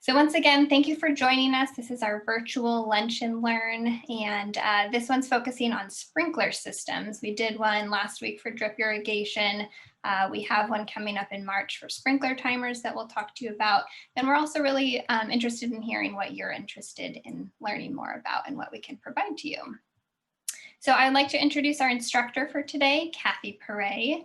So once again, thank you for joining us. This is our virtual lunch and learn, and this one's focusing on sprinkler systems. We did one last week for drip irrigation. We have one coming up in March for sprinkler timers that we'll talk to you about. And we're also really interested in hearing what you're interested in learning more about and what we can provide to you. So I'd like to introduce our instructor for today, Kathy Perret.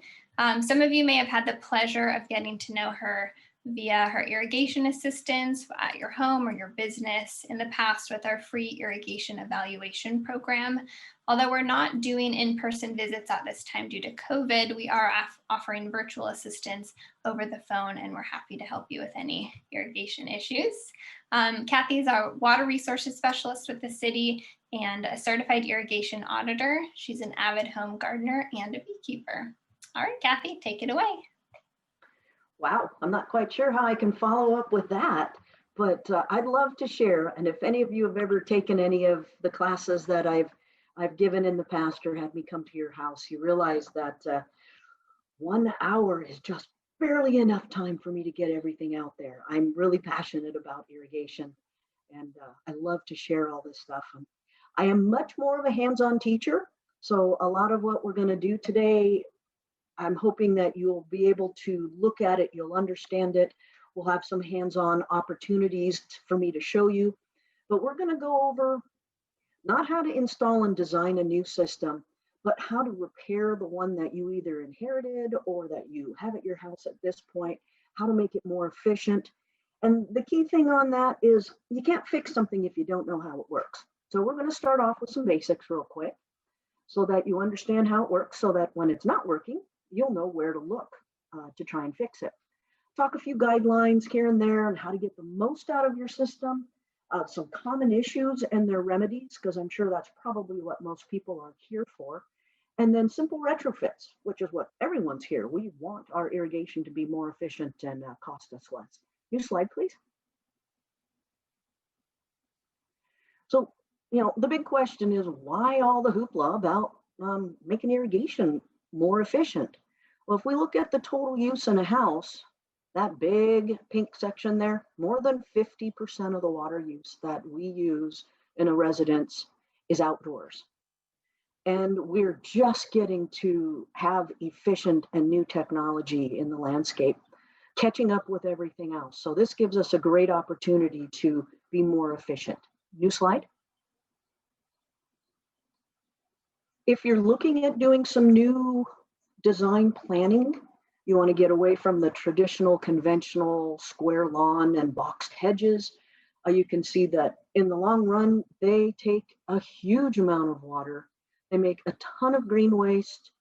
Some of you may have had the pleasure of getting to know her via her irrigation assistance at your home or your business in the past with our free irrigation evaluation program. Although we're not doing in-person visits at this time due to COVID, we are offering virtual assistance over the phone, and we're happy to help you with any irrigation issues. Kathy is our water resources specialist with the city and a certified irrigation auditor. She's an avid home gardener and a beekeeper. All right, Kathy, take it away. Wow, I'm not quite sure how I can follow up with that, but I'd love to share. And if any of you have ever taken any of the classes that I've given in the past or had me come to your house, you realize that 1 hour is just barely enough time for me to get everything out there. I'm really passionate about irrigation, and I love to share all this stuff. I am much more of a hands-on teacher, so a lot of what we're going to do today, I'm hoping that you'll be able to look at it, you'll understand it. We'll have some hands-on opportunities for me to show you, but we're going to go over not how to install and design a new system, but how to repair the one that you either inherited or that you have at your house at this point, how to make it more efficient. And the key thing on that is you can't fix something if you don't know how it works. So we're going to start off with some basics real quick so that you understand how it works, so that when it's not working, you'll know where to look to try and fix it. Talk a few guidelines here and there on how to get the most out of your system, some common issues and their remedies, because I'm sure that's probably what most people are here for. And then simple retrofits, which is what everyone's here. We want our irrigation to be more efficient and cost us less. New slide, please. So, the big question is, why all the hoopla about making irrigation more efficient? Well, if we look at the total use in a house, that big pink section there, more than 50% of the water use that we use in a residence is outdoors. And we're just getting to have efficient and new technology in the landscape, catching up with everything else. So this gives us a great opportunity to be more efficient. New slide. If you're looking at doing some new design planning, you want to get away from the traditional conventional square lawn and boxed hedges. You can see that in the long run, they take a huge amount of water. They make a ton of green waste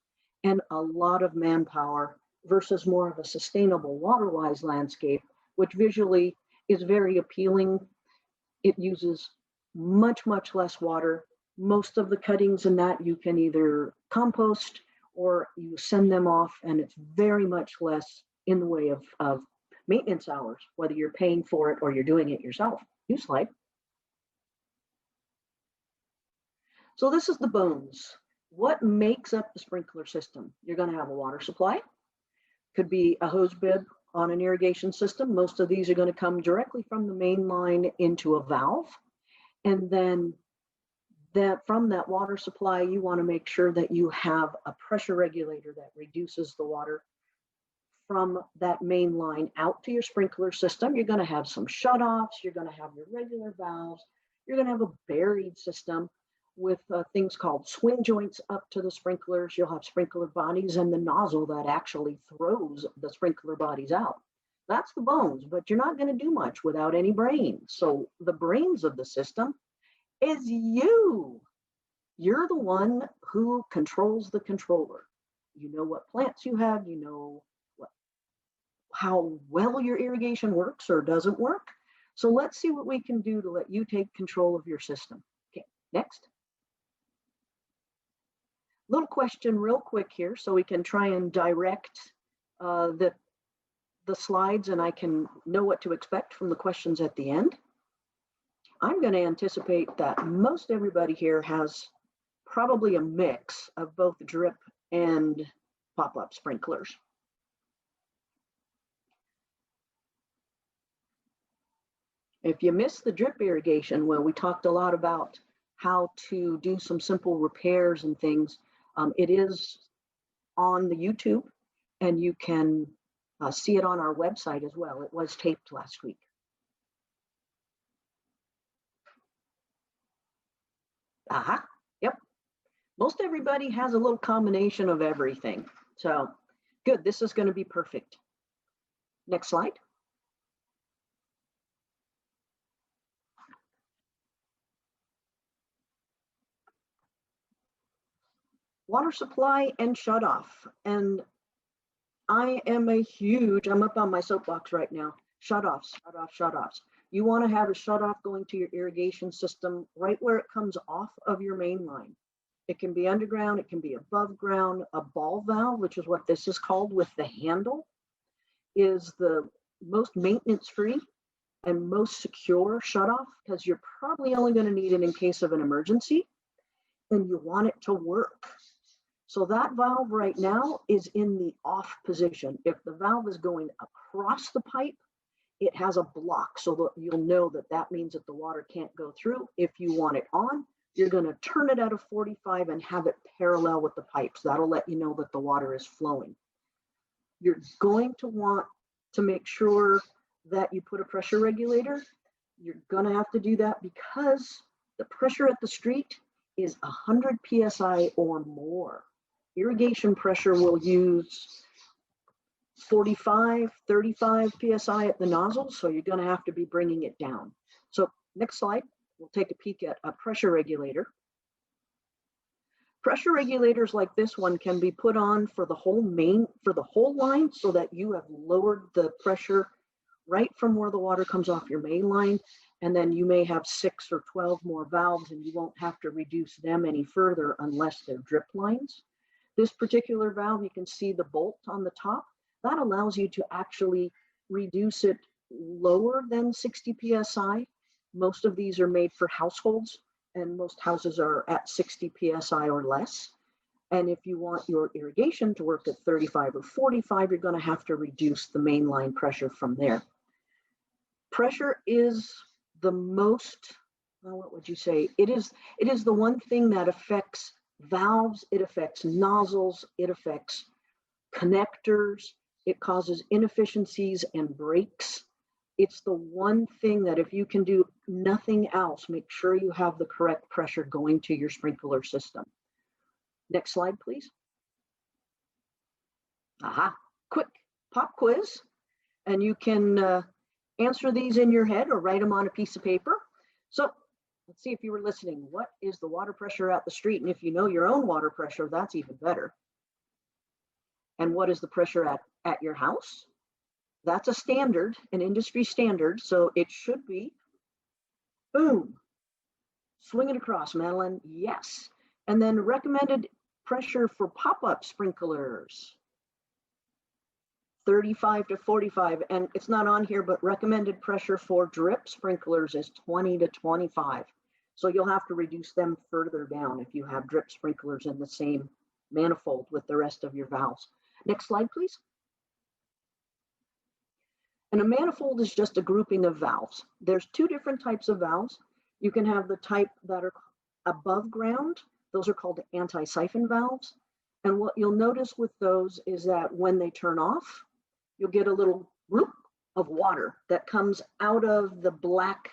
and a lot of manpower versus more of a sustainable water-wise landscape, which visually is very appealing. It uses much, much less water. Most of the cuttings in that you can either compost or you send them off, and it's very much less in the way of maintenance hours, whether you're paying for it or you're doing it yourself. New slide. So this is the bones. What makes up the sprinkler system? You're going to have a water supply. Could be a hose bib on an irrigation system. Most of these are going to come directly from the main line into a valve. And then from that water supply, you want to make sure that you have a pressure regulator that reduces the water from that main line out to your sprinkler system. You're going to have some shutoffs. You're going to have your regular valves. You're going to have a buried system with things called swing joints up to the sprinklers. You'll have sprinkler bodies and the nozzle that actually throws the sprinkler bodies out. That's the bones, but you're not going to do much without any brains. So the brains of the system is you. You're the one who controls the controller. You know what plants you have, you know how well your irrigation works or doesn't work. So let's see what we can do to let you take control of your system. Okay, next. Little question real quick here so we can try and direct the slides and I can know what to expect from the questions at the end. I'm going to anticipate that most everybody here has probably a mix of both drip and pop-up sprinklers. If you missed the drip irrigation, well, we talked a lot about how to do some simple repairs and things. It is on the YouTube, and you can see it on our website as well. It was taped last week. Aha, yep. Most everybody has a little combination of everything. So good, this is going to be perfect. Next slide. Water supply and shut off. And I'm up on my soapbox right now. Shut-offs, shut-offs, shut-offs. You want to have a shut-off going to your irrigation system right where it comes off of your main line. It can be underground, it can be above ground. A ball valve, which is what this is called with the handle, is the most maintenance-free and most secure shut-off, because you're probably only going to need it in case of an emergency, and you want it to work. So that valve right now is in the off position. If the valve is going across the pipe, it has a block, so that you'll know that that means that the water can't go through. If you want it on, you're going to turn it at a 45 and have it parallel with the pipes. That'll let you know that the water is flowing. You're going to want to make sure that you put a pressure regulator. You're going to have to do that because the pressure at the street is 100 PSI or more. Irrigation pressure will use 45, 35 PSI at the nozzle, so you're going to have to be bringing it down. So next slide, we'll take a peek at a pressure regulator. Pressure regulators like this one can be put on for the whole line, so that you have lowered the pressure right from where the water comes off your main line, and then you may have 6 or 12 more valves and you won't have to reduce them any further unless they're drip lines. This particular valve, you can see the bolt on the top. That allows you to actually reduce it lower than 60 PSI. Most of these are made for households, and most houses are at 60 PSI or less. And if you want your irrigation to work at 35 or 45, you're going to have to reduce the mainline pressure from there. Pressure is the most, well, what would you say? It is the one thing that affects valves, it affects nozzles, it affects connectors, it causes inefficiencies and breaks. It's the one thing that if you can do nothing else, make sure you have the correct pressure going to your sprinkler system. Next slide, please. Aha, quick pop quiz. And you can answer these in your head or write them on a piece of paper. So let's see if you were listening. What is the water pressure at the street? And if you know your own water pressure, that's even better. And what is the pressure at your house? That's a standard, an industry standard. So it should be, boom, swing it across, Madeline. Yes. And then recommended pressure for pop-up sprinklers, 35 to 45. And it's not on here, but recommended pressure for drip sprinklers is 20 to 25. So you'll have to reduce them further down if you have drip sprinklers in the same manifold with the rest of your valves. Next slide, please. And a manifold is just a grouping of valves. There's two different types of valves. You can have the type that are above ground. Those are called anti-siphon valves. And what you'll notice with those is that when they turn off, you'll get a little whoop of water that comes out of the black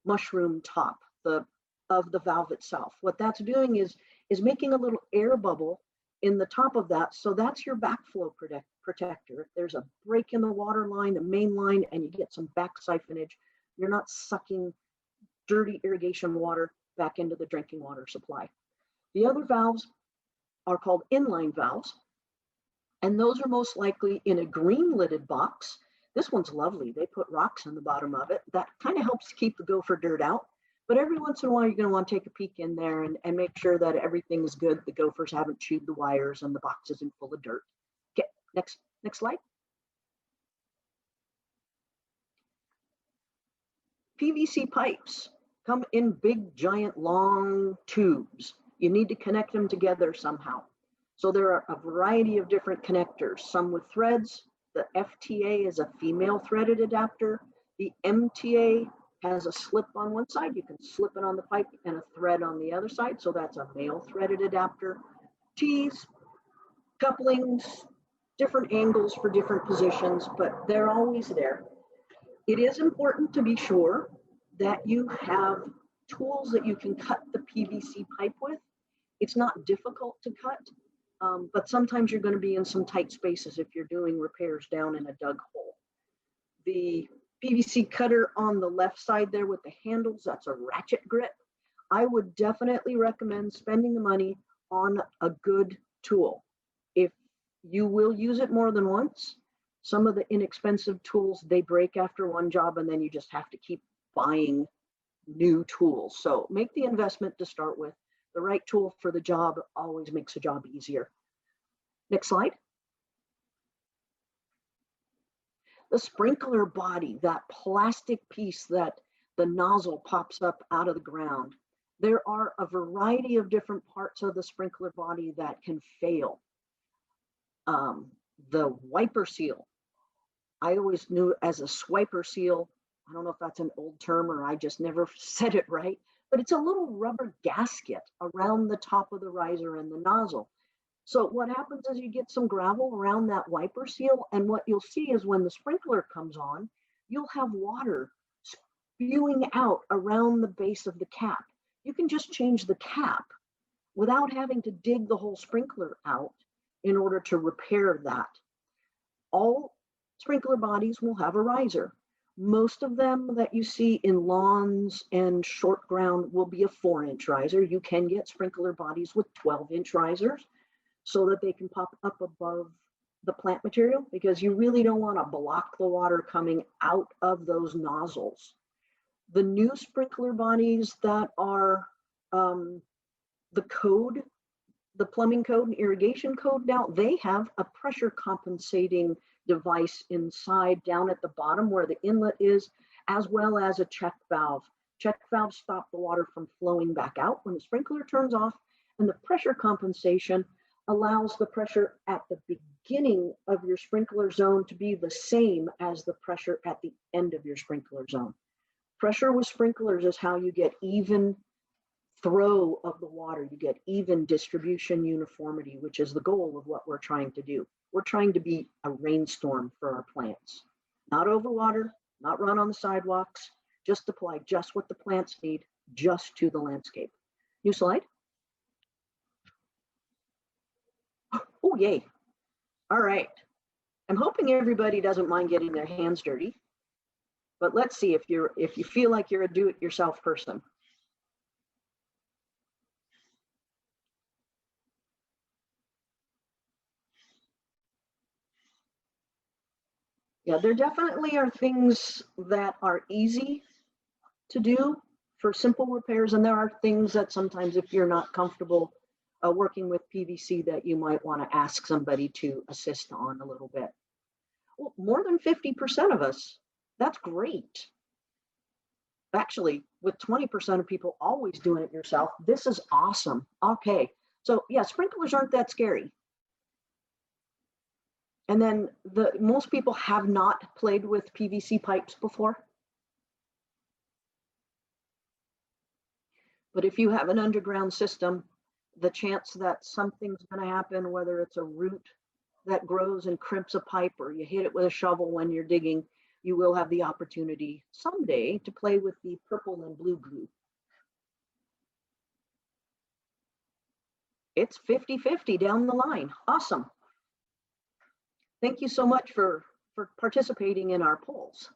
mushroom top of the valve itself. What that's doing is making a little air bubble in the top of that. So that's your backflow protector. If there's a break in the water line, the main line, and you get some back siphonage, you're not sucking dirty irrigation water back into the drinking water supply. The other valves are called inline valves, and those are most likely in a green lidded box. This one's lovely. They put rocks in the bottom of it. That kind of helps keep the gopher dirt out. But every once in a while, you're going to want to take a peek in there and make sure that everything is good. The gophers haven't chewed the wires and the box isn't full of dirt. Okay, next slide. PVC pipes come in big, giant, long tubes. You need to connect them together somehow. So there are a variety of different connectors, some with threads. The FTA is a female threaded adapter. The MTA has a slip on one side. You can slip it on the pipe and a thread on the other side. So that's a male threaded adapter. Tees, couplings, different angles for different positions, but they're always there. It is important to be sure that you have tools that you can cut the PVC pipe with. It's not difficult to cut, but sometimes you're going to be in some tight spaces if you're doing repairs down in a dug hole. The PVC cutter on the left side there with the handles, that's a ratchet grip. I would definitely recommend spending the money on a good tool. If you will use it more than once, some of the inexpensive tools, they break after one job and then you just have to keep buying new tools. So make the investment to start with. The right tool for the job always makes a job easier. Next slide. The sprinkler body, that plastic piece that the nozzle pops up out of the ground. There are a variety of different parts of the sprinkler body that can fail. The wiper seal, I always knew as a swiper seal. I don't know if that's an old term or I just never said it right, but it's a little rubber gasket around the top of the riser and the nozzle. So what happens is you get some gravel around that wiper seal, and what you'll see is when the sprinkler comes on, you'll have water spewing out around the base of the cap. You can just change the cap without having to dig the whole sprinkler out in order to repair that. All sprinkler bodies will have a riser. Most of them that you see in lawns and short ground will be a 4-inch riser. You can get sprinkler bodies with 12-inch risers so that they can pop up above the plant material, because you really don't want to block the water coming out of those nozzles. The new sprinkler bodies that are the code, the plumbing code and irrigation code now, they have a pressure compensating device inside down at the bottom where the inlet is, as well as a check valve. Check valves stop the water from flowing back out when the sprinkler turns off, and the pressure compensation allows the pressure at the beginning of your sprinkler zone to be the same as the pressure at the end of your sprinkler zone. Pressure with sprinklers is how you get even throw of the water. You get even distribution uniformity, which is the goal of what we're trying to do. We're trying to be a rainstorm for our plants. Not overwater, not run on the sidewalks, just apply just what the plants need, just to the landscape. New slide. Oh, yay. All right. I'm hoping everybody doesn't mind getting their hands dirty, but let's see if you feel like you're a do-it-yourself person. Yeah, there definitely are things that are easy to do for simple repairs, and there are things that sometimes if you're not comfortable working with PVC that you might want to ask somebody to assist on a little bit. Well, more than 50% of us, that's great. Actually, with 20% of people always doing it yourself, this is awesome. Okay, so yeah, sprinklers aren't that scary. And then most people have not played with PVC pipes before. But if you have an underground system, the chance that something's going to happen, whether it's a root that grows and crimps a pipe or you hit it with a shovel when you're digging, you will have the opportunity someday to play with the purple and blue glue. It's 50-50 down the line. Awesome. Thank you so much for participating in our polls.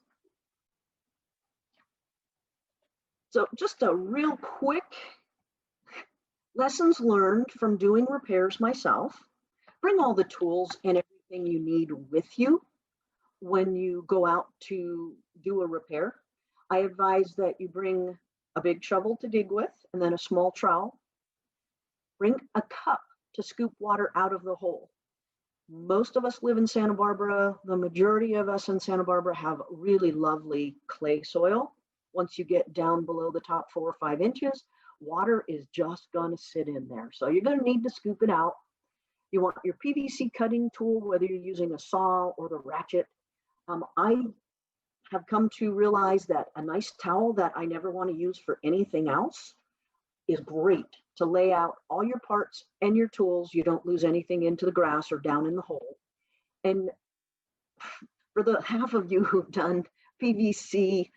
So just a real quick lessons learned from doing repairs myself. Bring all the tools and everything you need with you when you go out to do a repair. I advise that you bring a big shovel to dig with and then a small trowel. Bring a cup to scoop water out of the hole. Most of us live in Santa Barbara. The majority of us in Santa Barbara have really lovely clay soil. Once you get down below the top 4 or 5 inches, water is just going to sit in there. So you're going to need to scoop it out. You want your PVC cutting tool, whether you're using a saw or the ratchet. I have come to realize that a nice towel that I never want to use for anything else is great to lay out all your parts and your tools. You don't lose anything into the grass or down in the hole. And for the half of you who've done PVC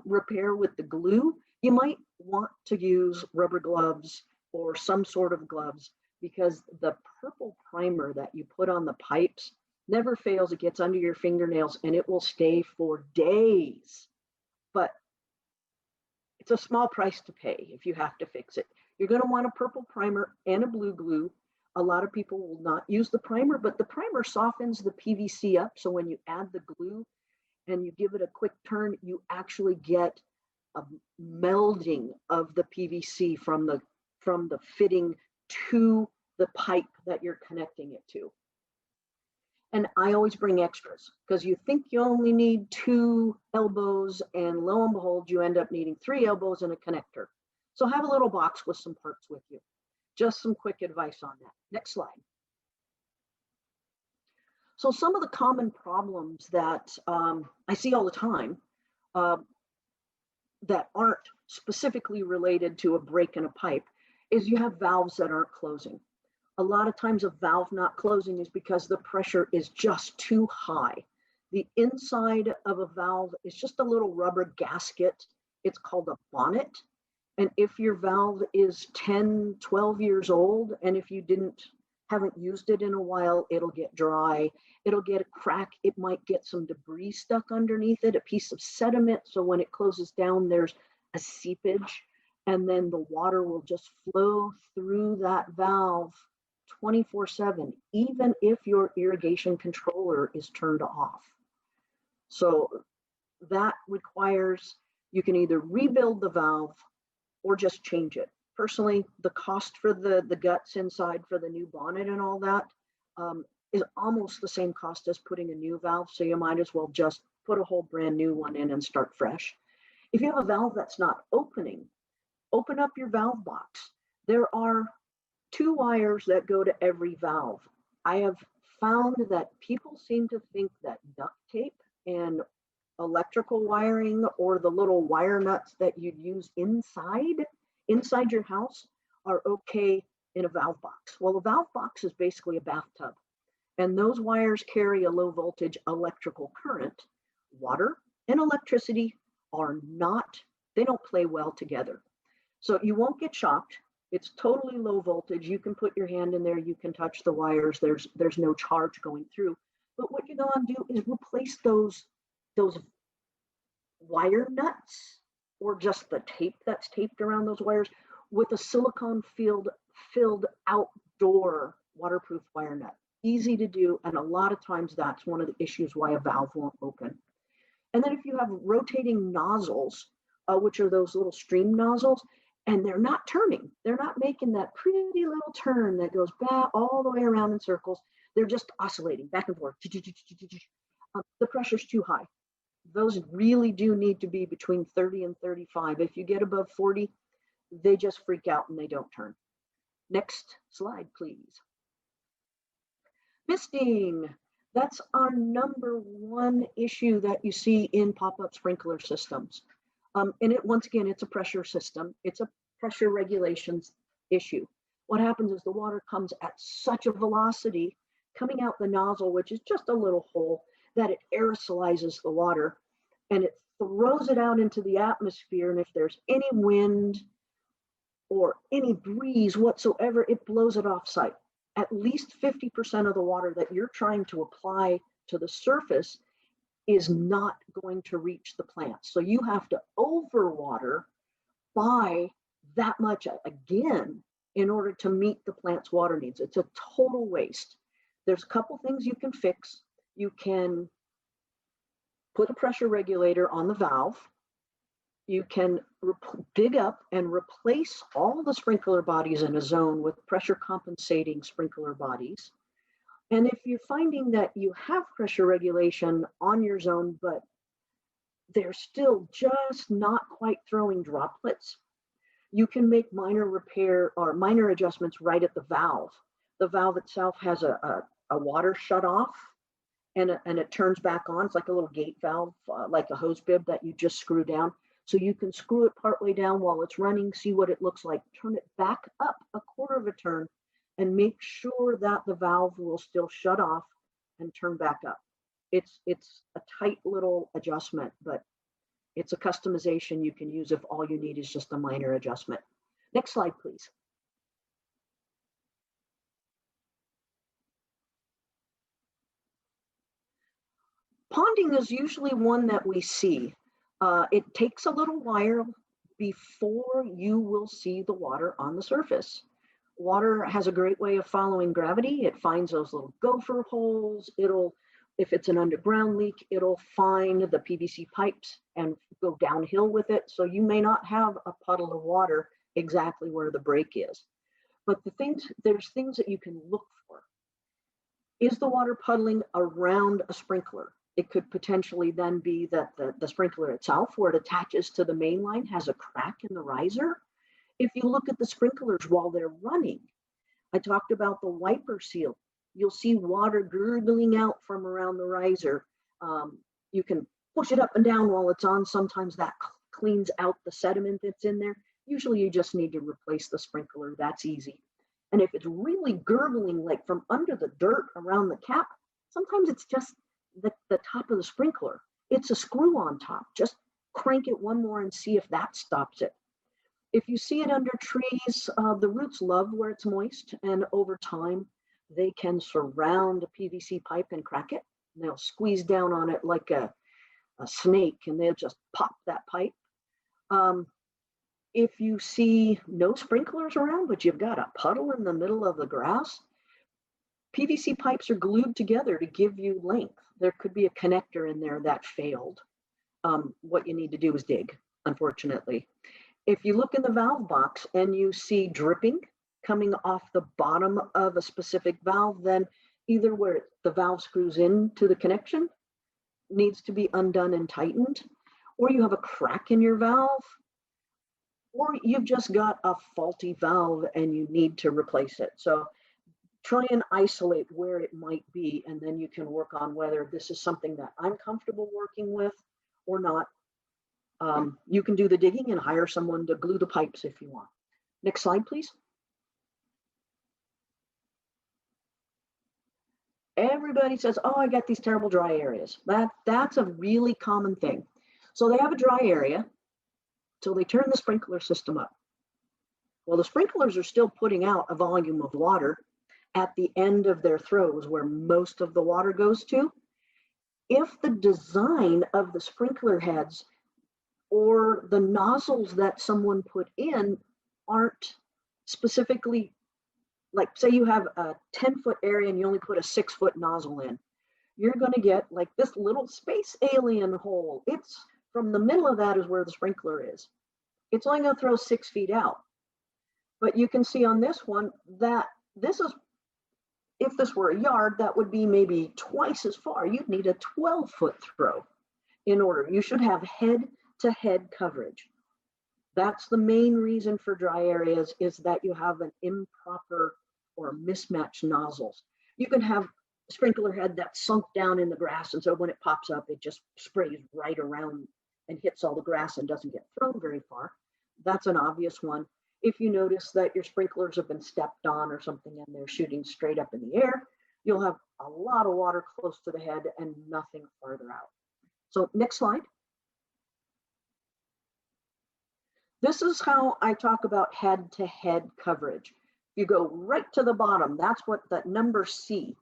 repair with the glue, you might want to use rubber gloves or some sort of gloves, because the purple primer that you put on the pipes never fails. It gets under your fingernails and it will stay for days. But it's a small price to pay if you have to fix it. You're going to want a purple primer and a blue glue. A lot of people will not use the primer, but the primer softens the PVC up. So when you add the glue and you give it a quick turn, you actually get a melding of the PVC from the fitting to the pipe that you're connecting it to. And I always bring extras, because you think you only need 2 elbows, and lo and behold, you end up needing 3 elbows and a connector. So have a little box with some parts with you. Just some quick advice on that. Next slide. So some of the common problems that I see all the time that aren't specifically related to a break in a pipe is you have valves that aren't closing. A lot of times a valve not closing is because the pressure is just too high. The inside of a valve is just a little rubber gasket. It's called a bonnet. And if your valve is 10, 12 years old, and if you haven't used it in a while, it'll get dry, it'll get a crack, it might get some debris stuck underneath it, a piece of sediment. So when it closes down, there's a seepage, and then the water will just flow through that valve 24/7, even if your irrigation controller is turned off. So that requires, you can either rebuild the valve or just change it. Personally, the cost for the guts inside for the new bonnet and all that is almost the same cost as putting a new valve. So you might as well just put a whole brand new one in and start fresh. If you have a valve that's not opening, open up your valve box. There are 2 wires that go to every valve. I have found that people seem to think that duct tape and electrical wiring or the little wire nuts that you'd use inside your house are okay in a valve box. Well, a valve box is basically a bathtub, and those wires carry a low voltage electrical current. Water and electricity they don't play well together. So you won't get shocked. It's totally low voltage. You can put your hand in there, you can touch the wires, there's no charge going through. But what you're going to do is replace those wire nuts, or just the tape that's taped around those wires, with a silicone filled outdoor waterproof wire nut. Easy to do, and a lot of times that's one of the issues why a valve won't open. And then if you have rotating nozzles, which are those little stream nozzles, and they're not turning, they're not making that pretty little turn that goes back all the way around in circles, they're just oscillating back and forth. The pressure's too high. Those really do need to be between 30 and 35. If you get above 40, they just freak out and they don't turn. Next slide, please. Misting. That's our #1 issue that you see in pop-up sprinkler systems. And once again, it's a pressure system. It's a pressure regulations issue. What happens is the water comes at such a velocity coming out the nozzle, which is just a little hole, that it aerosolizes the water and it throws it out into the atmosphere. And if there's any wind or any breeze whatsoever, it blows it off site. At least 50% of the water that you're trying to apply to the surface is not going to reach the plants. So you have to overwater by that much again in order to meet the plant's water needs. It's a total waste. There's a couple things you can fix. You can put a pressure regulator on the valve. You can dig up and replace all the sprinkler bodies in a zone with pressure compensating sprinkler bodies. And if you're finding that you have pressure regulation on your zone, but they're still just not quite throwing droplets, you can make minor repair or minor adjustments right at the valve. The valve itself has a water shut off, and it turns back on. It's like a little gate valve, like a hose bib that you just screw down. So you can screw it partway down while it's running, see what it looks like, turn it back up a quarter of a turn, and make sure that the valve will still shut off and turn back up. It's a tight little adjustment, but it's a customization you can use if all you need is just a minor adjustment. Next slide, please. Ponding is usually one that we see. It takes a little while before you will see the water on the surface. Water has a great way of following gravity. It finds those little gopher holes. If it's an underground leak, it'll find the PVC pipes and go downhill with it. So you may not have a puddle of water exactly where the break is. But there's things that you can look for. Is the water puddling around a sprinkler? It could potentially then be that the sprinkler itself, where it attaches to the main line, has a crack in the riser. If you look at the sprinklers while they're running, I talked about the wiper seal. You'll see water gurgling out from around the riser. You can push it up and down while it's on. Sometimes that cleans out the sediment that's in there. Usually you just need to replace the sprinkler. That's easy. And if it's really gurgling, like from under the dirt around the cap, sometimes it's just the top of the sprinkler. It's a screw on top. Just crank it one more and see if that stops it. If you see it under trees, the roots love where it's moist, and over time, they can surround a PVC pipe and crack it. And they'll squeeze down on it like a snake, and they'll just pop that pipe. If you see no sprinklers around, but you've got a puddle in the middle of the grass, PVC pipes are glued together to give you length. There could be a connector in there that failed. What you need to do is dig, unfortunately. If you look in the valve box and you see dripping coming off the bottom of a specific valve, then either where the valve screws into the connection needs to be undone and tightened, or you have a crack in your valve, or you've just got a faulty valve and you need to replace it. So try and isolate where it might be, and then you can work on whether this is something that I'm comfortable working with or not. You can do the digging and hire someone to glue the pipes if you want. Next slide, please. Everybody says, oh, I got these terrible dry areas. That's a really common thing. So they have a dry area, so they turn the sprinkler system up. Well, the sprinklers are still putting out a volume of water at the end of their throws where most of the water goes to. If the design of the sprinkler heads or the nozzles that someone put in aren't specifically, like say you have a 10-foot area and you only put a 6-foot nozzle in, you're going to get like this little space alien hole. It's from the middle of that is where the sprinkler is. It's only going to throw 6 feet out. But you can see on this one that this is, if this were a yard, that would be maybe twice as far. You'd need a 12-foot throw in order. You should have head-to-head coverage. That's the main reason for dry areas, is that you have an improper or mismatched nozzles. You can have a sprinkler head that's sunk down in the grass, and so when it pops up, it just sprays right around and hits all the grass and doesn't get thrown very far. That's an obvious one. If you notice that your sprinklers have been stepped on or something and they're shooting straight up in the air, you'll have a lot of water close to the head and nothing farther out. So next slide. This is how I talk about head-to-head coverage. If you go right to the bottom, that's what that number C.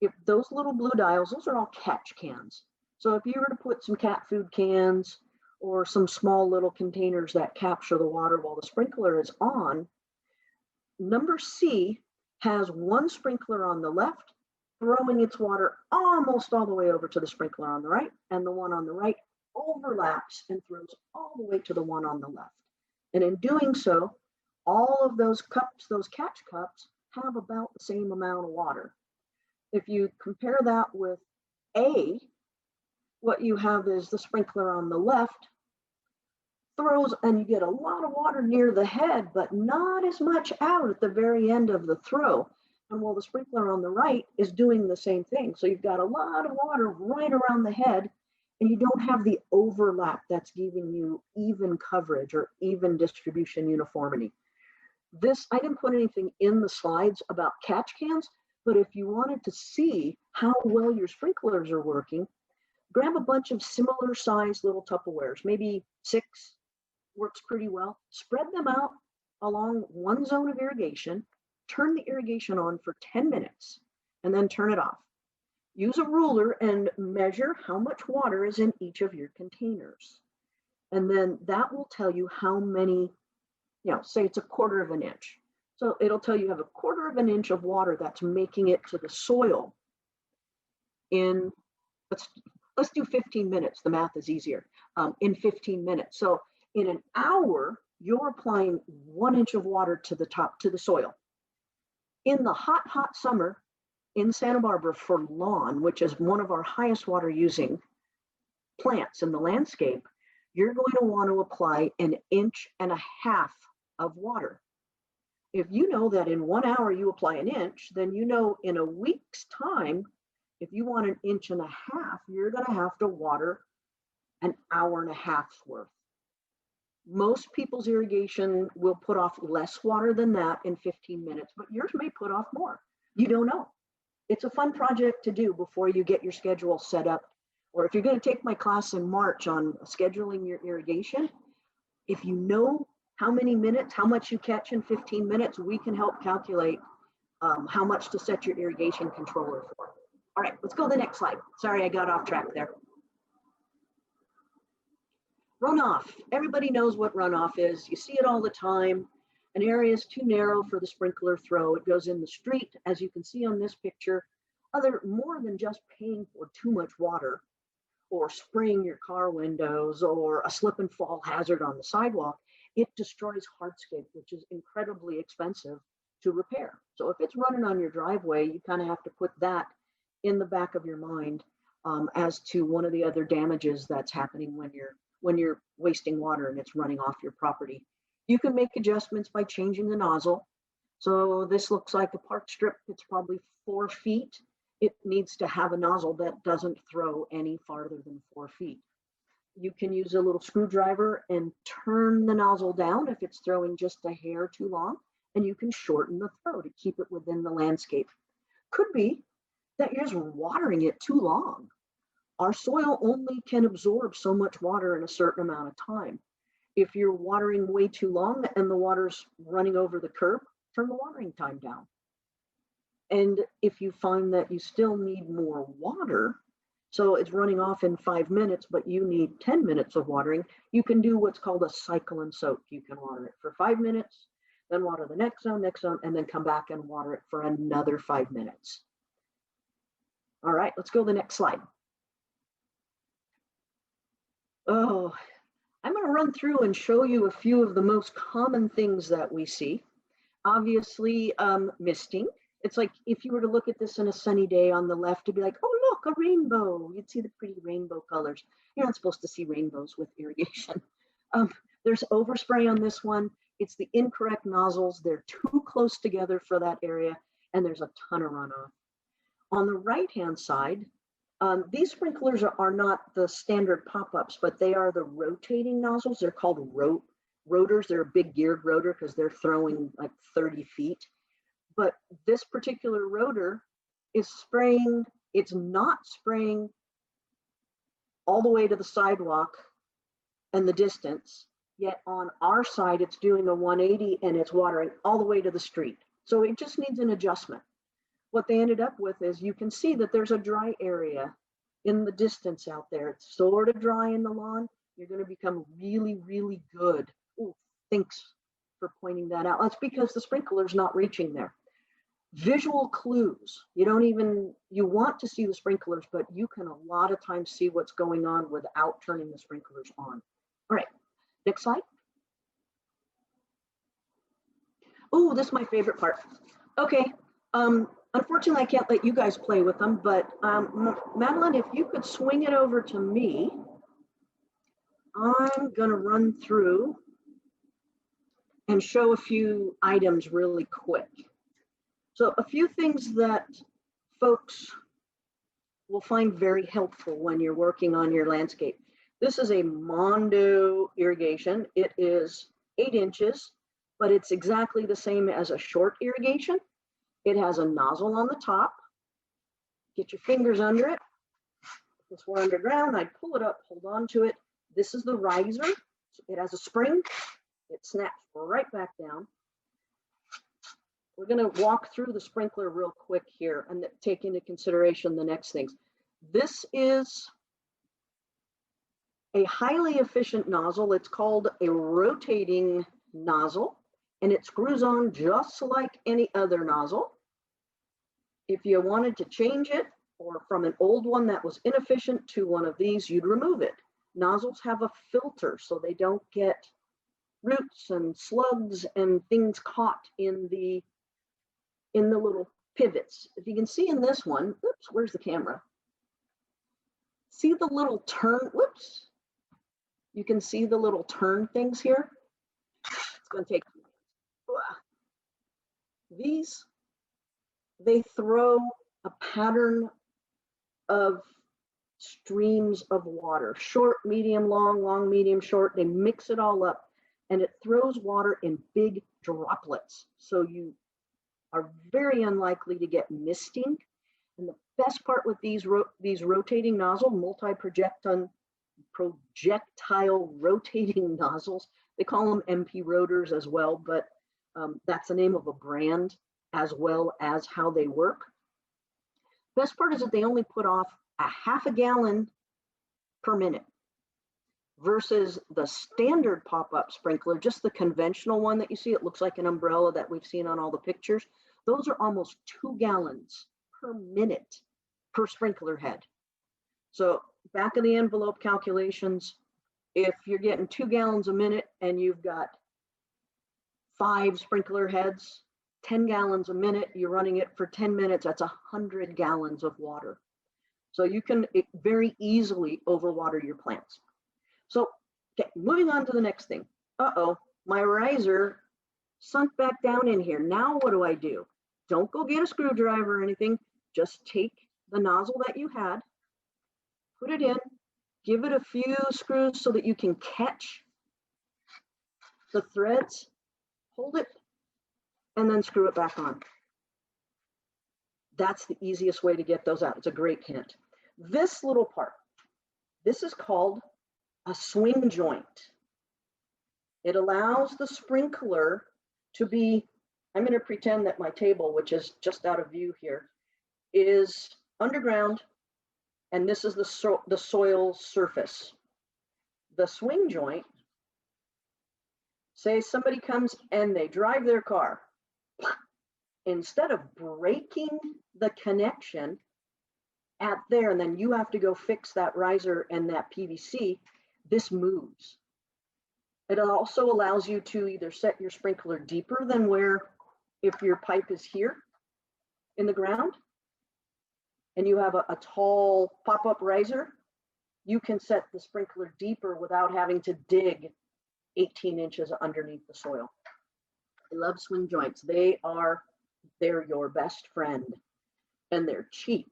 If those little blue dials, those are all catch cans. So if you were to put some cat food cans or some small little containers that capture the water while the sprinkler is on, number C has one sprinkler on the left throwing its water almost all the way over to the sprinkler on the right, and the one on the right overlaps and throws all the way to the one on the left. And in doing so, all of those cups, those catch cups, have about the same amount of water. If you compare that with A, what you have is the sprinkler on the left throws, and you get a lot of water near the head, but not as much out at the very end of the throw. And while the sprinkler on the right is doing the same thing. So you've got a lot of water right around the head, and you don't have the overlap that's giving you even coverage or even distribution uniformity. This, I didn't put anything in the slides about catch cans, but if you wanted to see how well your sprinklers are working, grab a bunch of similar sized little Tupperwares, maybe 6 works pretty well. Spread them out along one zone of irrigation, turn the irrigation on for 10 minutes, and then turn it off. Use a ruler and measure how much water is in each of your containers. And then that will tell you how many, say it's a 1/4 of an inch. So it'll tell you have a 1/4 of an inch of water that's making it to the soil in, let's do 15 minutes. The math is easier. In 15 minutes. So in an hour, you're applying 1 inch of water to the soil. In the hot summer in Santa Barbara for lawn, which is one of our highest water using plants in the landscape, you're going to want to apply 1.5 inches of water. If you know that in 1 hour you apply 1 inch, then you know in a week's time, if you want 1.5 inches, you're going to have to water 1.5 hours worth. Most people's irrigation will put off less water than that in 15 minutes, but yours may put off more. You don't know. It's a fun project to do before you get your schedule set up. Or if you're going to take my class in March on scheduling your irrigation, if you know how many minutes, how much you catch in 15 minutes, we can help calculate how much to set your irrigation controller for. All right, let's go to the next slide. Sorry, I got off track there. Runoff. Everybody knows what runoff is. You see it all the time. An area is too narrow for the sprinkler throw. It goes in the street, as you can see on this picture. More than just paying for too much water or spraying your car windows or a slip and fall hazard on the sidewalk, it destroys hardscape, which is incredibly expensive to repair. So if it's running on your driveway, you kind of have to put that in the back of your mind as to one of the other damages that's happening when you're wasting water and it's running off your property. You can make adjustments by changing the nozzle. So this looks like a park strip. It's probably 4 feet. It needs to have a nozzle that doesn't throw any farther than 4 feet. You can use a little screwdriver and turn the nozzle down if it's throwing just a hair too long, and you can shorten the throw to keep it within the landscape. Could be that you're just watering it too long. Our soil only can absorb so much water in a certain amount of time. If you're watering way too long and the water's running over the curb, turn the watering time down. And if you find that you still need more water, so it's running off in 5 minutes, but you need 10 minutes of watering, you can do what's called a cycle and soak. You can water it for 5 minutes, then water the next zone, and then come back and water it for another 5 minutes. All right, let's go to the next slide. Oh, I'm going to run through and show you a few of the most common things that we see. Obviously, misting. It's like if you were to look at this on a sunny day on the left, it'd be like, oh, look, a rainbow. You'd see the pretty rainbow colors. You're not supposed to see rainbows with irrigation. There's overspray on this one. It's the incorrect nozzles. They're too close together for that area, and there's a ton of runoff. On the right-hand side, these sprinklers are not the standard pop-ups, but they are the rotating nozzles. They're called rotors. They're a big geared rotor because they're throwing like 30 feet. But this particular rotor is spraying, it's not spraying all the way to the sidewalk and the distance, yet on our side, it's doing a 180 and it's watering all the way to the street. So it just needs an adjustment. What they ended up with is you can see that there's a dry area in the distance out there. It's sort of dry in the lawn. You're going to become really, really good. Ooh, thanks for pointing that out. That's because the sprinkler's not reaching there. Visual clues. You want to see the sprinklers, but you can a lot of times see what's going on without turning the sprinklers on. All right, next slide. Oh, this is my favorite part. Okay. Unfortunately, I can't let you guys play with them, but Madeline, if you could swing it over to me, I'm going to run through and show a few items really quick. So a few things that folks will find very helpful when you're working on your landscape. This is a Mondo irrigation. It is 8 inches, but it's exactly the same as a short irrigation. It has a nozzle on the top. Get your fingers under it. If we're underground, I'd pull it up, hold on to it. This is the riser. It has a spring. It snaps right back down. We're going to walk through the sprinkler real quick here and take into consideration the next things. This is a highly efficient nozzle. It's called a rotating nozzle, and it screws on just like any other nozzle. If you wanted to change it, or from an old one that was inefficient to one of these, you'd remove it. Nozzles have a filter so they don't get roots and slugs and things caught in the little pivots. If you can see in this one, oops, where's the camera? See the little turn, whoops. You can see the little turn things here. It's going to take, these, they throw a pattern of streams of water, short, medium, long, long, medium, short. They mix it all up and it throws water in big droplets. So you are very unlikely to get misting. And the best part with these rotating nozzle, multi-projectile rotating nozzles, they call them MP rotors as well, but that's the name of a brand as well as how they work. Best part is that they only put off a half a gallon per minute versus the standard pop-up sprinkler, just the conventional one that you see. It looks like an umbrella that we've seen on all the pictures. Those are almost 2 gallons per minute per sprinkler head. So back of the envelope calculations, if you're getting 2 gallons a minute and you've got 5 sprinkler heads, 10 gallons a minute, you're running it for 10 minutes, that's 100 gallons of water. So you can very easily overwater your plants. So, okay, moving on to the next thing. Uh-oh, my riser sunk back down in here. Now what do? Don't go get a screwdriver or anything. Just take the nozzle that you had, put it in, give it a few screws so that you can catch the threads, hold it, and then screw it back on. That's the easiest way to get those out. It's a great hint. This little part, this is called a swing joint. It allows the sprinkler to be, I'm going to pretend that my table, which is just out of view here, is underground, and this is the soil surface. The swing joint, say somebody comes and they drive their car. Instead of breaking the connection at there, and then you have to go fix that riser and that PVC, this moves. It also allows you to either set your sprinkler deeper than where, if your pipe is here in the ground and you have a tall pop-up riser, you can set the sprinkler deeper without having to dig 18 inches underneath the soil. I love swing joints. They're your best friend, and they're cheap.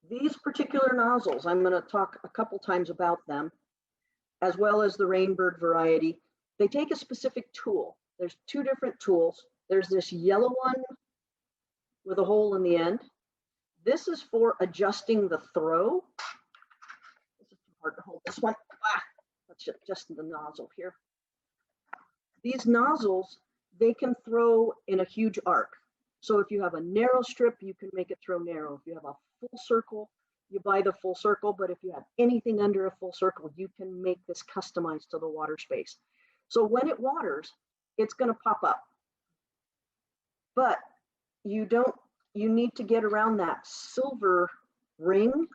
These particular nozzles, I'm going to talk a couple times about them, as well as the Rainbird variety. They take a specific tool. There's 2 different tools. There's this yellow one with a hole in the end. This is for adjusting the throw. This is hard to hold this one. Let's just the nozzle here. These nozzles, they can throw in a huge arc. So if you have a narrow strip, you can make it throw narrow. If you have a full circle, you buy the full circle. But if you have anything under a full circle, you can make this customized to the water space. So when it waters, it's going to pop up. But you need to get around that silver ring.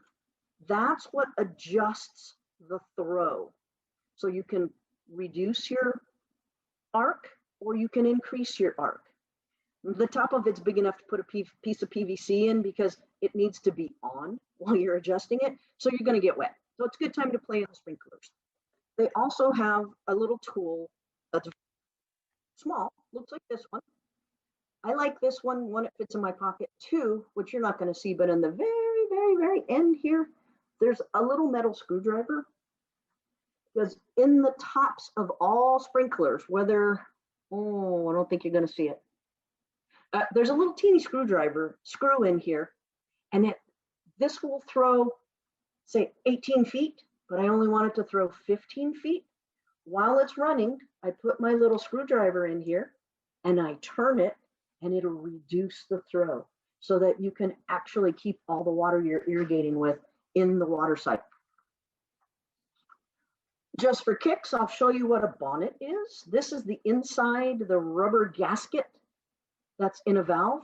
That's what adjusts the throw. So you can reduce your arc or you can increase your arc. The top of it's big enough to put a piece of PVC in because it needs to be on while you're adjusting it. So you're going to get wet. So it's a good time to play in the sprinklers. They also have a little tool that's small, looks like this one. I like this one. One, it fits in my pocket. Two, which you're not going to see, but in the very, very, very end here, there's a little metal screwdriver. Because in the tops of all sprinklers, whether, oh, I don't think you're going to see it. There's a little teeny screw in here, and this will throw, say, 18 feet, but I only want it to throw 15 feet. While it's running, I put my little screwdriver in here, and I turn it, and it'll reduce the throw so that you can actually keep all the water you're irrigating with in the water cycle. Just for kicks, I'll show you what a bonnet is. This is the inside, the rubber gasket that's in a valve.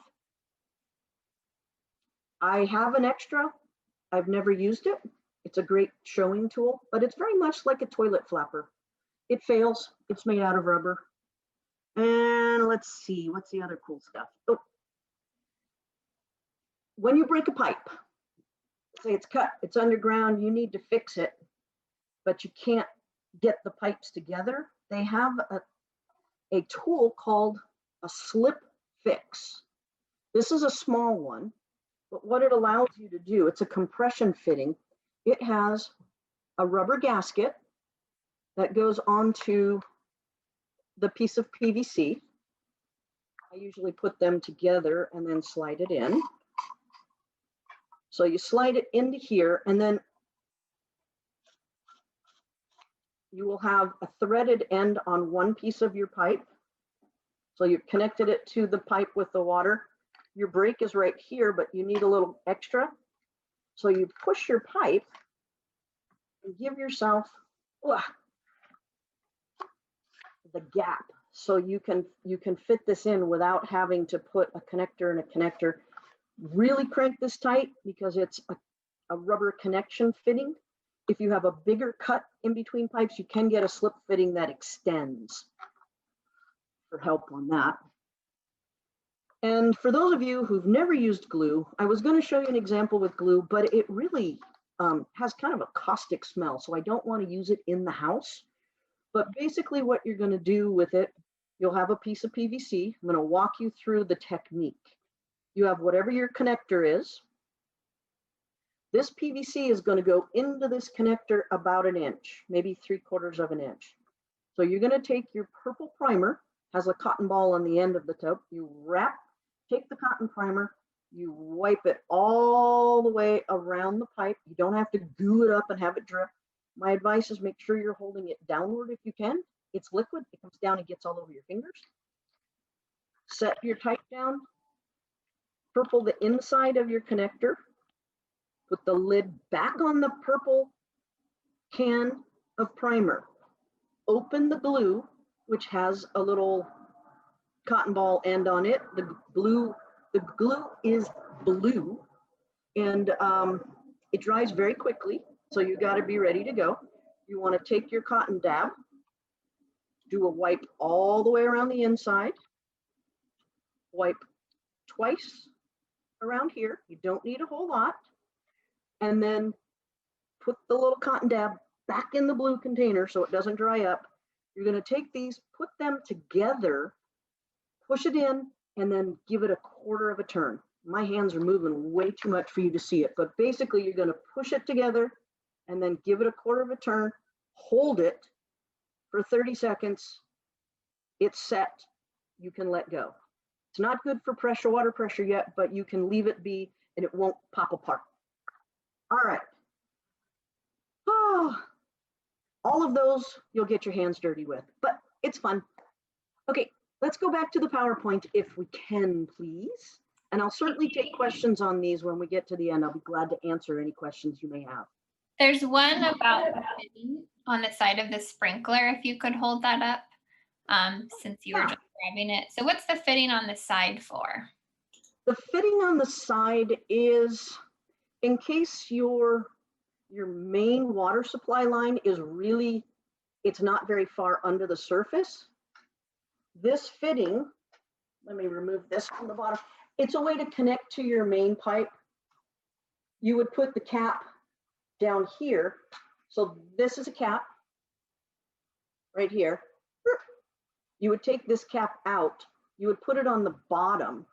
I have an extra. I've never used it. It's a great showing tool, but it's very much like a toilet flapper. It fails. It's made out of rubber. And let's see, what's the other cool stuff? Oh, when you break a pipe, say it's cut, it's underground, you need to fix it, but you can't get the pipes together. They have a tool called a slip fix. This is a small one, but what it allows you to do, it's a compression fitting. It has a rubber gasket that goes onto the piece of PVC. I usually put them together and then slide it in. So you slide it into here, and then you will have a threaded end on one piece of your pipe. So you've connected it to the pipe with the water. Your break is right here, but you need a little extra. So you push your pipe and give yourself the gap so you can fit this in without having to put a connector and a connector. Really crank this tight because it's a rubber connection fitting. If you have a bigger cut in between pipes, you can get a slip fitting that extends. For help on that. And for those of you who've never used glue, I was going to show you an example with glue, but it really has kind of a caustic smell, so I don't want to use it in the house. But basically what you're going to do with it, you'll have a piece of PVC. I'm going to walk you through the technique. You have whatever your connector is. This PVC is going to go into this connector about an inch, maybe 3/4 of an inch. So you're going to take your purple primer, has a cotton ball on the end of the tube. You take the cotton primer, you wipe it all the way around the pipe. You don't have to glue it up and have it drip. My advice is make sure you're holding it downward if you can. It's liquid, it comes down and gets all over your fingers. Set your pipe down, purple the inside of your connector, put the lid back on the purple can of primer. Open the glue, which has a little cotton ball end on it. The glue is blue, and it dries very quickly, so you got to be ready to go. You want to take your cotton dab, do a wipe all the way around the inside, wipe twice around here. You don't need a whole lot, and then put the little cotton dab back in the blue container so it doesn't dry up. You're going to take these, put them together, push it in, and then give it a 1/4 of a turn. My hands are moving way too much for you to see it, but basically you're going to push it together and then give it a 1/4 of a turn, hold it for 30 seconds. It's set. You can let go. It's not good for water pressure yet, but you can leave it be and it won't pop apart. All right. Oh, all of those you'll get your hands dirty with, but it's fun. Okay, let's go back to the PowerPoint if we can, please. And I'll certainly take questions on these when we get to the end. I'll be glad to answer any questions you may have. There's one about the fitting on the side of the sprinkler, if you could hold that up, since you were just grabbing it. So what's the fitting on the side for? The fitting on the side is in case your main water supply line is really, it's not very far under the surface. This fitting, let me remove this from the bottom. It's a way to connect to your main pipe. You would put the cap down here. So this is a cap right here. You would take this cap out you would put it on the bottom,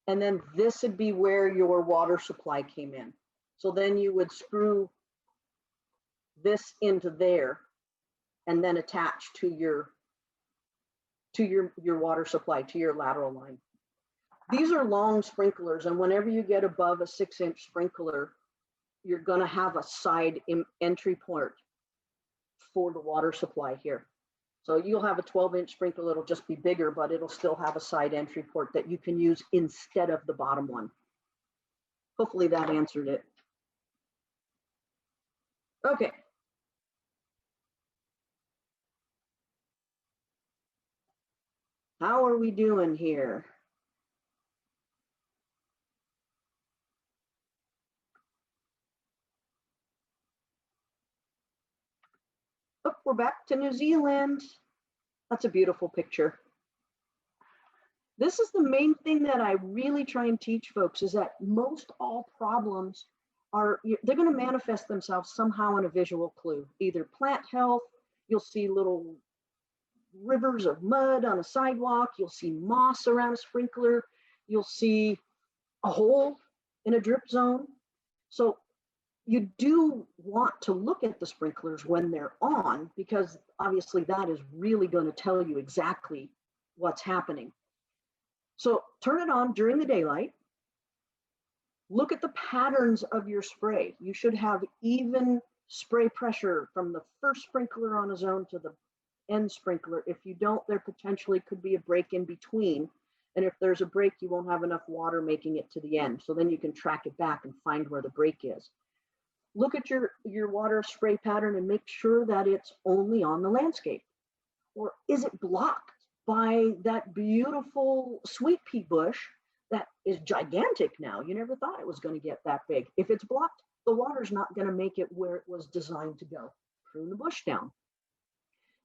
and then this would be where your water supply came in. So then you would screw this into there and then attach to your water supply, to your lateral line. These are long sprinklers, and whenever you get above a 6-inch sprinkler, you're going to have a side entry port for the water supply here. So you'll have a 12-inch sprinkler, it'll just be bigger, but it'll still have a side entry port that you can use instead of the bottom one. Hopefully that answered it. Okay. How are we doing here? Oh, we're back to New Zealand. That's a beautiful picture. This is the main thing that I really try and teach folks, is that most all problems are, they're going to manifest themselves somehow in a visual clue. Either plant health, you'll see little rivers of mud on a sidewalk, you'll see moss around a sprinkler, you'll see a hole in a drip zone. So you do want to look at the sprinklers when they're on, because obviously that is really going to tell you exactly what's happening. So turn it on during the daylight. Look at the patterns of your spray. You should have even spray pressure from the first sprinkler on a zone to the end sprinkler. If you don't, there potentially could be a break in between. And if there's a break, you won't have enough water making it to the end. So then you can track it back and find where the break is. Look at your water spray pattern and make sure that it's only on the landscape. Or is it blocked by that beautiful sweet pea bush that is gigantic now? You never thought it was going to get that big. If it's blocked, the water's not going to make it where it was designed to go. Prune the bush down.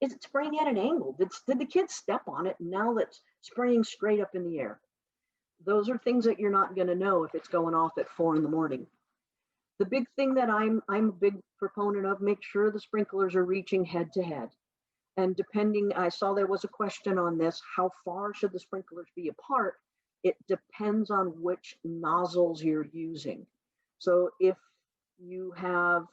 Is it spraying at an angle? Did the kids step on it and now it's spraying straight up in the air? Those are things that you're not going to know if it's going off at 4 in the morning. The big thing that I'm a big proponent of, make sure the sprinklers are reaching head to head. And depending, I saw there was a question on this, how far should the sprinklers be apart? It depends on which nozzles you're using. So if you have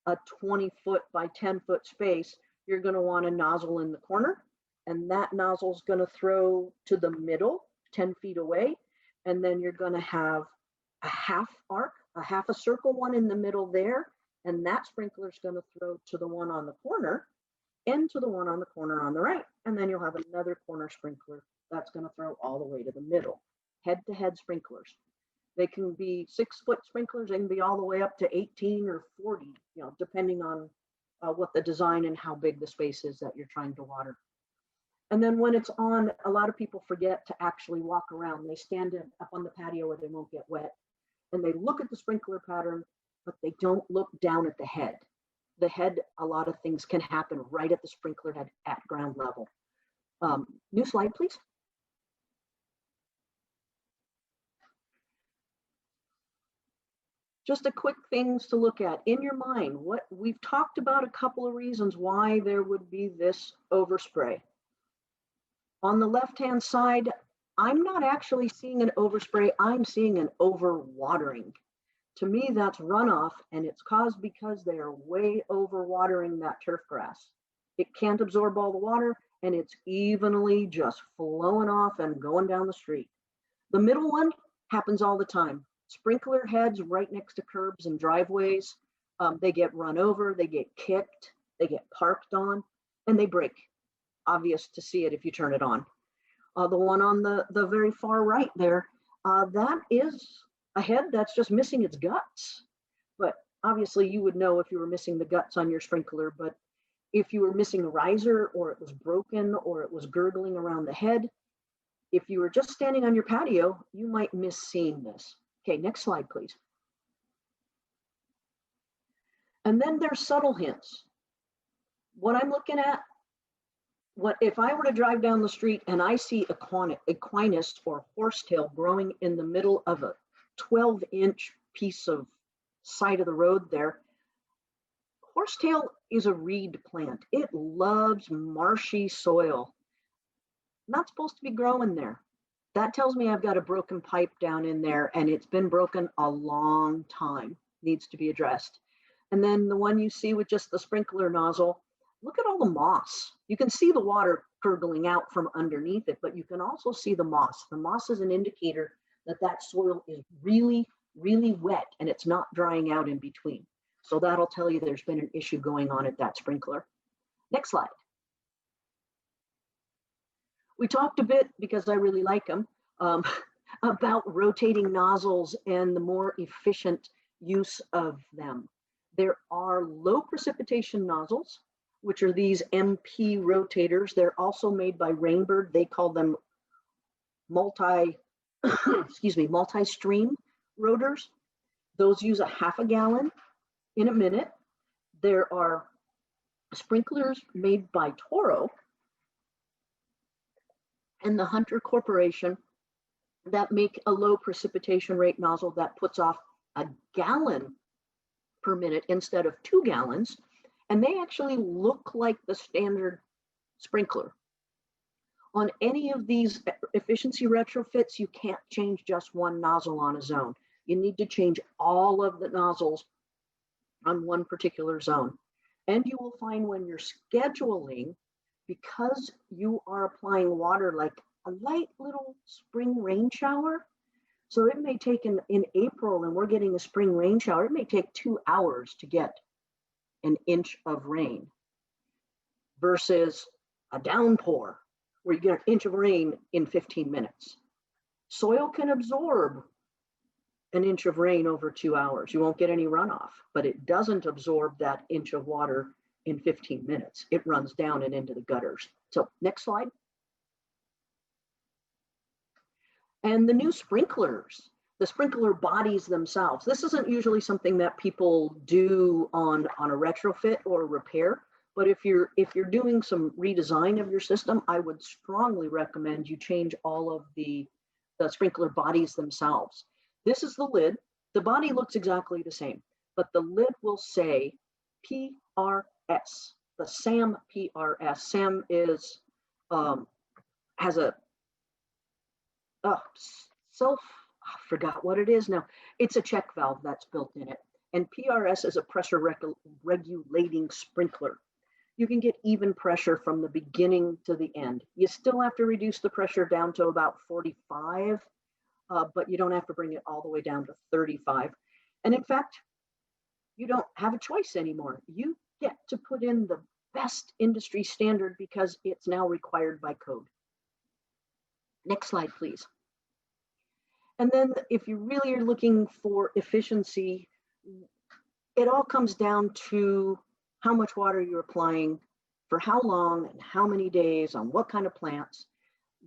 a 20-foot by 10-foot space, you're going to want a nozzle in the corner, and that nozzle is going to throw to the middle, 10 feet away. And then you're going to have a half arc, a half a circle one in the middle there. And that sprinkler is going to throw to the one on the corner and to the one on the corner on the right. And then you'll have another corner sprinkler that's going to throw all the way to the middle. Head-to-head sprinklers. They can be 6-foot sprinklers. They can be all the way up to 18 or 40, depending on what the design and how big the space is that you're trying to water. And then when it's on, a lot of people forget to actually walk around. They stand up on the patio where they won't get wet, and they look at the sprinkler pattern, but they don't look down at the head. The head, a lot of things can happen right at the sprinkler head at ground level. New slide, please. Just a quick things to look at in your mind. What we've talked about, a couple of reasons why there would be this overspray. On the left-hand side, I'm not actually seeing an overspray, I'm seeing an overwatering. To me, that's runoff, and it's caused because they are way overwatering that turf grass. It can't absorb all the water, and it's evenly just flowing off and going down the street. The middle one happens all the time. Sprinkler heads right next to curbs and driveways, they get run over, they get kicked, they get parked on, and they break. Obvious to see it if you turn it on. The one on the very far right there, that is a head that's just missing its guts. But obviously you would know if you were missing the guts on your sprinkler, but if you were missing a riser or it was broken or it was gurgling around the head, if you were just standing on your patio, you might miss seeing this. Okay, next slide, please. And then there's subtle hints. What I'm looking at, if I were to drive down the street and I see equinus or horsetail growing in the middle of a 12-inch piece of side of the road there, horsetail is a reed plant. It loves marshy soil. not supposed to be growing there. That tells me I've got a broken pipe down in there and it's been broken a long time, needs to be addressed. And then the one you see with just the sprinkler nozzle, look at all the moss. You can see the water gurgling out from underneath it, but you can also see the moss. The moss is an indicator that that soil is really, really wet and it's not drying out in between. So that'll tell you there's been an issue going on at that sprinkler. Next slide. We talked a bit, because I really like them, about rotating nozzles and the more efficient use of them. There are low precipitation nozzles, which are these MP rotators. They're also made by Rainbird. They call them multi-stream rotors. Those use a half a gallon in a minute. There are sprinklers made by Toro and the Hunter Corporation that make a low precipitation rate nozzle that puts off a gallon per minute instead of 2 gallons. And they actually look like the standard sprinkler. On any of these efficiency retrofits, you can't change just one nozzle on a zone. You need to change all of the nozzles on one particular zone. And you will find when you're scheduling, because you are applying water like a light little spring rain shower. So it may take in April, and we're getting a spring rain shower, it may take 2 hours to get an inch of rain versus a downpour where you get an inch of rain in 15 minutes. Soil can absorb an inch of rain over 2 hours. You won't get any runoff, but it doesn't absorb that inch of water in 15 minutes. It runs down and into the gutters. So next slide. And the new sprinklers, the sprinkler bodies themselves. This isn't usually something that people do on a retrofit or repair, but if you're doing some redesign of your system, I would strongly recommend you change all of the sprinkler bodies themselves. This is the lid. The body looks exactly the same, but the lid will say PRS, the SAM PRS. SAM is, has a, I forgot what it is now. It's a check valve that's built in it. And PRS is a pressure regulating sprinkler. You can get even pressure from the beginning to the end. You still have to reduce the pressure down to about 45, but you don't have to bring it all the way down to 35. And in fact, you don't have a choice anymore. You get to put in the best industry standard because it's now required by code. Next slide, please. And then if you really are looking for efficiency, it all comes down to how much water you're applying, for how long and how many days, on what kind of plants.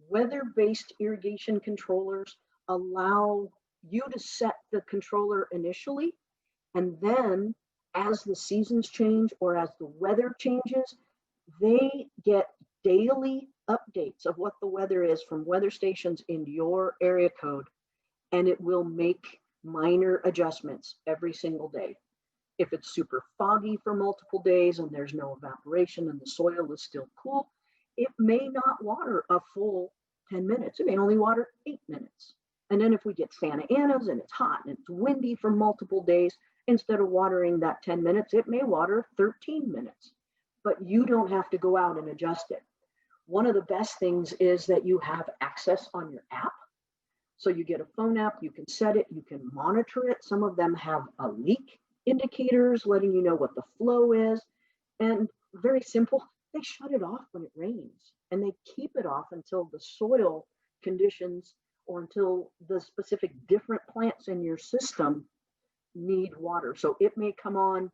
Weather-based irrigation controllers allow you to set the controller initially, and then as the seasons change or as the weather changes, they get daily updates of what the weather is from weather stations in your area code, and it will make minor adjustments every single day. If it's super foggy for multiple days and there's no evaporation and the soil is still cool, it may not water a full 10 minutes. It may only water 8 minutes. And then if we get Santa Ana's and it's hot and it's windy for multiple days, instead of watering that 10 minutes, it may water 13 minutes. But you don't have to go out and adjust it. One of the best things is that you have access on your app. So you get a phone app, you can set it, you can monitor it. Some of them have a leak indicators letting you know what the flow is. And very simple, they shut it off when it rains and they keep it off until the soil conditions or until the specific different plants in your system need water. So it may come on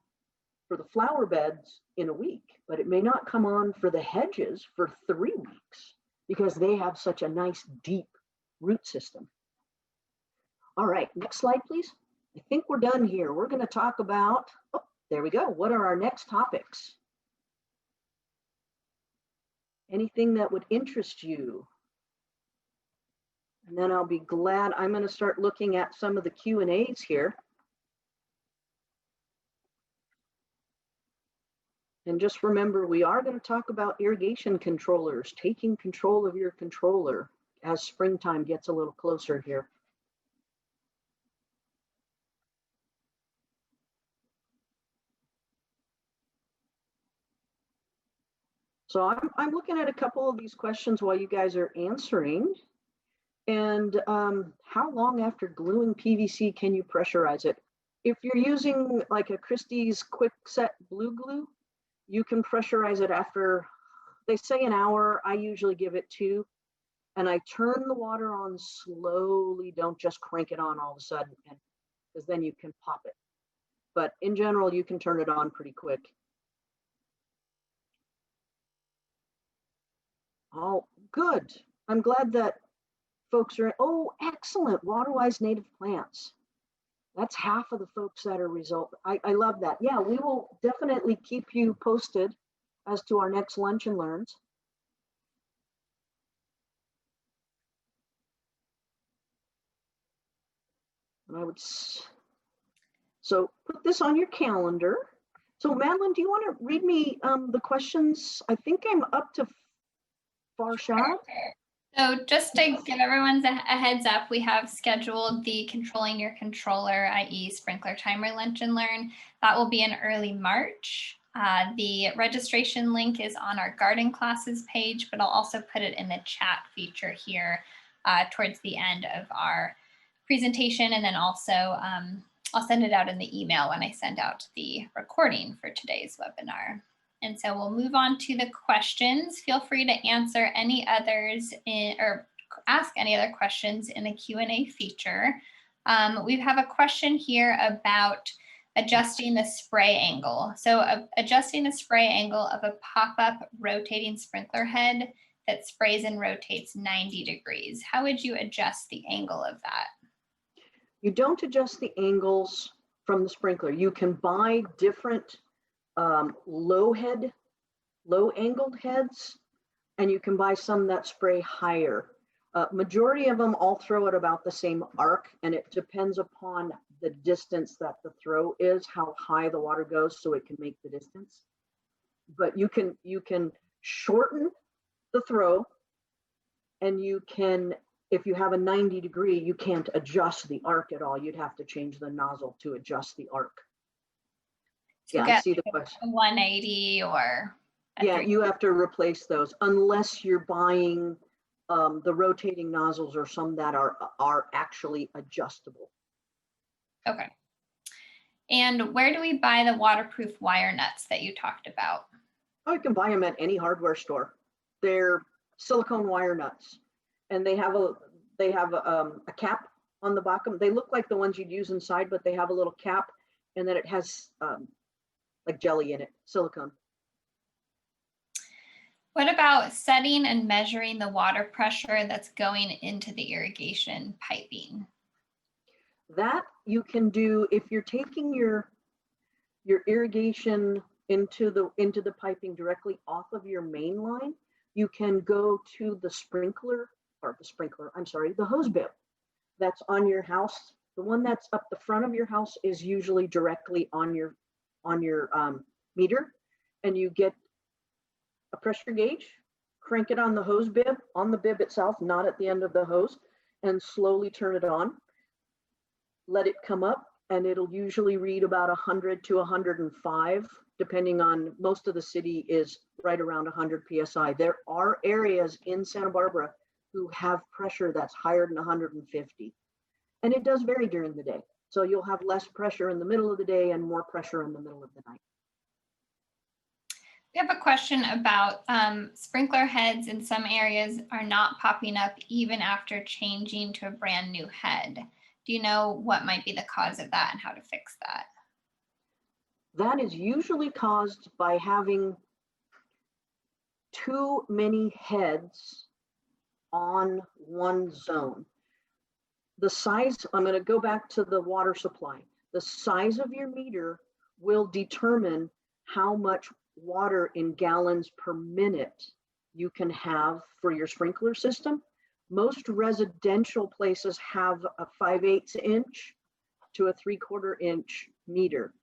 for the flower beds in a week, but it may not come on for the hedges for 3 weeks because they have such a nice deep root system. All right, next slide, please. I think we're done here. We're going to talk about, oh, there we go. What are our next topics? Anything that would interest you? And then I'll be glad. I'm going to start looking at some of the Q&As here. And just remember, we are going to talk about irrigation controllers, taking control of your controller as springtime gets a little closer here. So I'm looking at a couple of these questions while you guys are answering. And how long after gluing PVC can you pressurize it? If you're using like a Christie's quick set blue glue, you can pressurize it after, they say an hour. I usually give it 2. And I turn the water on slowly. Don't just crank it on all of a sudden, because then you can pop it. But in general, you can turn it on pretty quick. Oh, good. I'm glad that folks are, oh, excellent. Water-wise native plants. That's half of the folks that are I love that. Yeah, we will definitely keep you posted as to our next lunch and learns. And I would, so put this on your calendar. So Madeline, do you want to read me the questions? I think I'm up to Farshad. So just to give everyone a heads up, we have scheduled the Controlling Your Controller, i.e. Sprinkler Timer Lunch and Learn. That will be in early March. The registration link is on our garden classes page, but I'll also put it in the chat feature here towards the end of our presentation. And then also I'll send it out in the email when I send out the recording for today's webinar. And so we'll move on to the questions. Feel free to answer any others or ask any other questions in the Q&A feature. We have a question here about adjusting the spray angle. So adjusting the spray angle of a pop-up rotating sprinkler head that sprays and rotates 90 degrees. How would you adjust the angle of that? You don't adjust the angles from the sprinkler. You can buy different low angled heads, and you can buy some that spray higher. Majority of them all throw at about the same arc, and it depends upon the distance that the throw is, how high the water goes, so it can make the distance. But you can shorten the throw, and you can, if you have a 90 degree, you can't adjust the arc at all. You'd have to change the nozzle to adjust the arc. So yeah, I see the question. 180 or yeah, you have to replace those unless you're buying the rotating nozzles or some that are actually adjustable. Okay. And where do we buy the waterproof wire nuts that you talked about? Oh, you can buy them at any hardware store. They're silicone wire nuts, and they have a cap on the bottom. They look like the ones you'd use inside, but they have a little cap, and then it has like jelly in it, silicone. What about setting and measuring the water pressure that's going into the irrigation piping? That you can do if you're taking your irrigation into the piping directly off of your main line. You can go to the hose bib that's on your house. The one that's up the front of your house is usually directly on your meter, and you get a pressure gauge, crank it on the hose bib, on the bib itself, not at the end of the hose, and slowly turn it on. Let it come up, and it'll usually read about 100 to 105, depending on, most of the city is right around 100 PSI. There are areas in Santa Barbara who have pressure that's higher than 150. And it does vary during the day. So you'll have less pressure in the middle of the day and more pressure in the middle of the night. We have a question about sprinkler heads in some areas are not popping up even after changing to a brand new head. Do you know what might be the cause of that and how to fix that? That is usually caused by having too many heads on one zone. The size, I'm going to go back to the water supply. The size of your meter will determine how much water in gallons per minute you can have for your sprinkler system. Most residential places have a 5/8 inch to a 3/4 inch meter.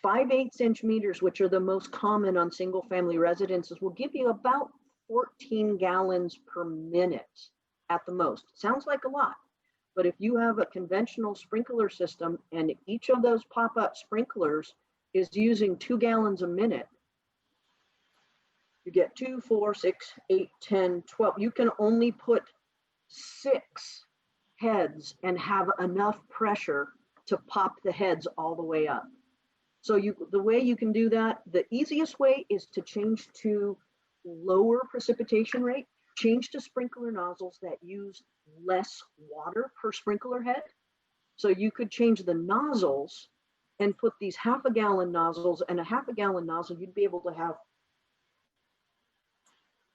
5/8" meters, which are the most common on single family residences, will give you about 14 gallons per minute at the most. Sounds like a lot, but if you have a conventional sprinkler system and each of those pop-up sprinklers is using 2 gallons a minute, you get 2, 4, 6, 8, 10, 12. You can only put 6 heads and have enough pressure to pop the heads all the way up. So the way you can do that, the easiest way is to change to lower precipitation rate, change to sprinkler nozzles that use less water per sprinkler head. So you could change the nozzles and put these 1/2 gallon nozzles, and a 1/2 gallon nozzle, you'd be able to have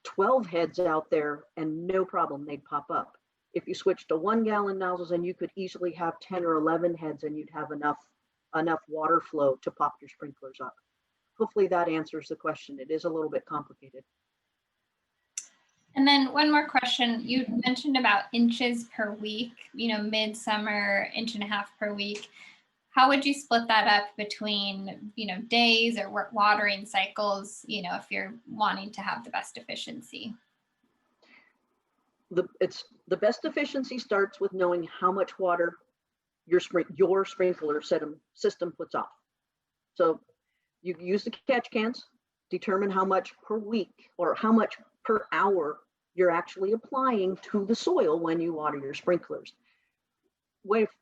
12 heads out there and no problem, they'd pop up. If you switch to 1 gallon nozzles, and you could easily have 10 or 11 heads and you'd have enough water flow to pop your sprinklers up. Hopefully that answers the question. It is a little bit complicated. And then one more question. You mentioned about inches per week, midsummer, 1.5 per week. How would you split that up between, days or watering cycles, if you're wanting to have the best efficiency? The best efficiency starts with knowing how much water your sprinkler system puts off. So you use the catch cans, determine how much per week or how much per hour you're actually applying to the soil when you water your sprinklers.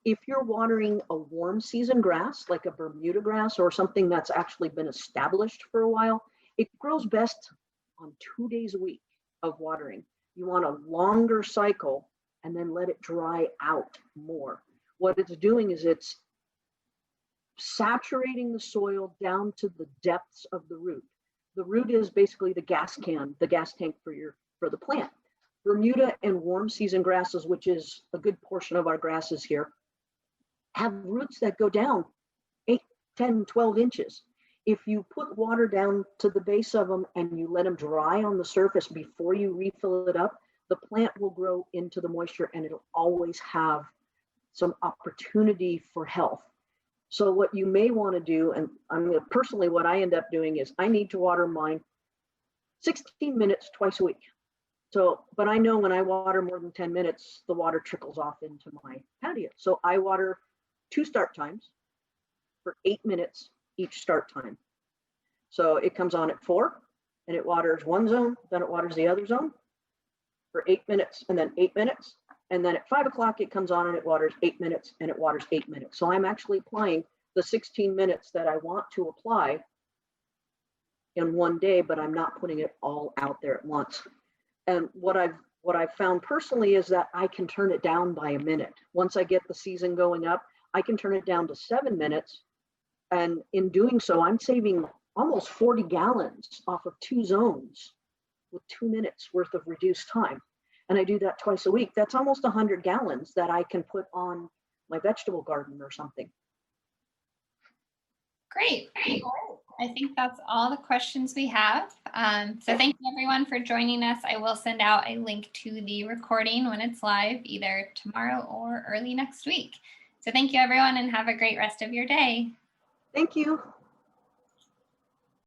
If you're watering a warm season grass, like a Bermuda grass or something that's actually been established for a while, it grows best on 2 days a week of watering. You want a longer cycle and then let it dry out more. What it's doing is it's saturating the soil down to the depths of the root. The root is basically the gas tank for the plant. Bermuda and warm season grasses, which is a good portion of our grasses here, have roots that go down 8, 10, 12 inches. If you put water down to the base of them and you let them dry on the surface before you refill it up, the plant will grow into the moisture and it'll always have some opportunity for health. So what you may want to do, and personally what I end up doing is I need to water mine 16 minutes twice a week. So, but I know when I water more than 10 minutes, the water trickles off into my patio. So I water 2 start times for 8 minutes each start time. So it comes on at 4 and it waters one zone, then it waters the other zone for 8 minutes and then 8 minutes. And then at 5 o'clock, it comes on and it waters 8 minutes and it waters 8 minutes. So I'm actually applying the 16 minutes that I want to apply in one day, but I'm not putting it all out there at once. And what I've found personally is that I can turn it down by a minute. Once I get the season going up, I can turn it down to 7 minutes. And in doing so, I'm saving almost 40 gallons off of 2 zones with 2 minutes worth of reduced time. And I do that twice a week. That's almost 100 gallons that I can put on my vegetable garden or something. Great. I think that's all the questions we have. So thank you everyone for joining us. I will send out a link to the recording when it's live, either tomorrow or early next week. So thank you everyone and have a great rest of your day. Thank you.